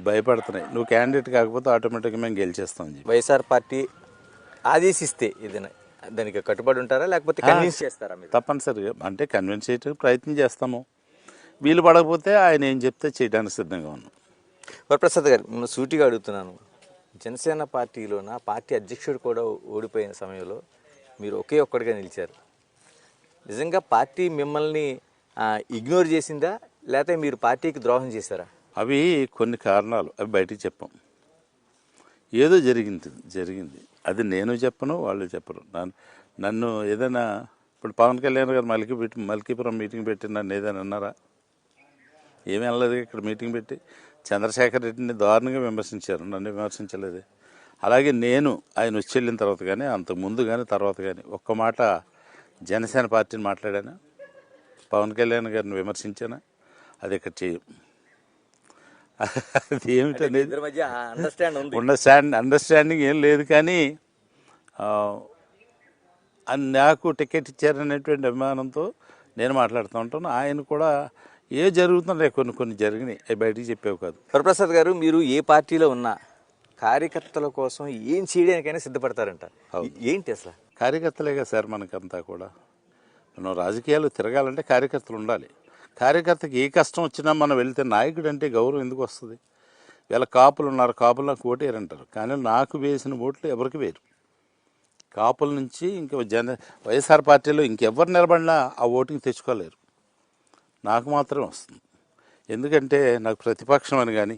భయపడుతున్నాయి. నువ్వు క్యాండిడేట్ కాకపోతే ఆటోమేటిక్గా మేము గెలిచేస్తాం. వైఎస్ఆర్ పార్టీ ఆదేశిస్తే ఏదైనా దానికి కట్టుబడి ఉంటారా, లేకపోతే కన్విన్స్ చేస్తారా మీరు? తప్పనిసరిగా అంటే కన్విన్స్ చేయడానికి ప్రయత్నం చేస్తాము. వీలు పడకపోతే ఆయన ఏం చెప్తే చేయడానికి సిద్ధంగా ఉన్నాం. వరప్రసాద్ గారు, నేను సూటిగా అడుగుతున్నాను, జనసేన పార్టీలోన పార్టీ అధ్యక్షుడు కూడా ఓడిపోయిన సమయంలో మీరు ఒకే ఒక్కడిగా నిలిచారు. నిజంగా పార్టీ మిమ్మల్ని ఇగ్నోర్ చేసిందా, లేకపోతే మీరు పార్టీకి ద్రోహం చేశారా? అవి కొన్ని కారణాలు, అవి బయటికి చెప్పాం. ఏదో జరిగింది అది నేను చెప్పను, వాళ్ళు చెప్పరు. నన్ను ఏదైనా ఇప్పుడు పవన్ కళ్యాణ్ గారు మల్కీపురం మీటింగ్ పెట్టి నన్ను ఏదైనా అన్నారా? ఏమీ అనలేదు. ఇక్కడ మీటింగ్ పెట్టి చంద్రశేఖర్ రెడ్డిని దారుణంగా విమర్శించారు, నన్ను విమర్శించలేదు. అలాగే నేను ఆయన వచ్చి వెళ్ళిన తర్వాత కానీ, అంతకుముందు కానీ తర్వాత కానీ ఒక్క మాట జనసేన పార్టీని మాట్లాడాను, పవన్ కళ్యాణ్ గారిని విమర్శించానా? అది ఇక్కడ చేయం. అది ఏమిటనేది అండర్స్టాండింగ్ ఏం లేదు. కానీ నాకు టికెట్ ఇచ్చారనేటువంటి అభిమానంతో నేను మాట్లాడుతూ ఉంటాను. ఆయన కూడా జరుగుతుండే కొన్ని జరిగినాయి, అవి బయటికి చెప్పేవి కాదు. వరప్రసాద్ గారు, మీరు ఏ పార్టీలో ఉన్నా కార్యకర్తల కోసం ఏం చేయడానికైనా సిద్ధపడతారంట. ఏంటి అసలు? కార్యకర్తలేగా సార్ మనకంతా కూడా. మనం రాజకీయాలు తిరగాలంటే కార్యకర్తలు ఉండాలి. కార్యకర్తకి ఏ కష్టం వచ్చినా మనం వెళ్తే నాయకుడు అంటే గౌరవం ఎందుకు వస్తుంది? వీళ్ళ కాపులు ఉన్నారు, కాపులు నాకు ఓటేరంటారు, కానీ నాకు వేసిన ఓట్లు ఎవరికి వేరు. కాపుల నుంచి ఇంకా వైఎస్ఆర్ పార్టీలో ఇంకెవరు నిలబడినా ఆ ఓటింగ్ తెచ్చుకోలేరు, నాకు మాత్రం వస్తుంది. ఎందుకంటే నాకు ప్రతిపక్షం అని కానీ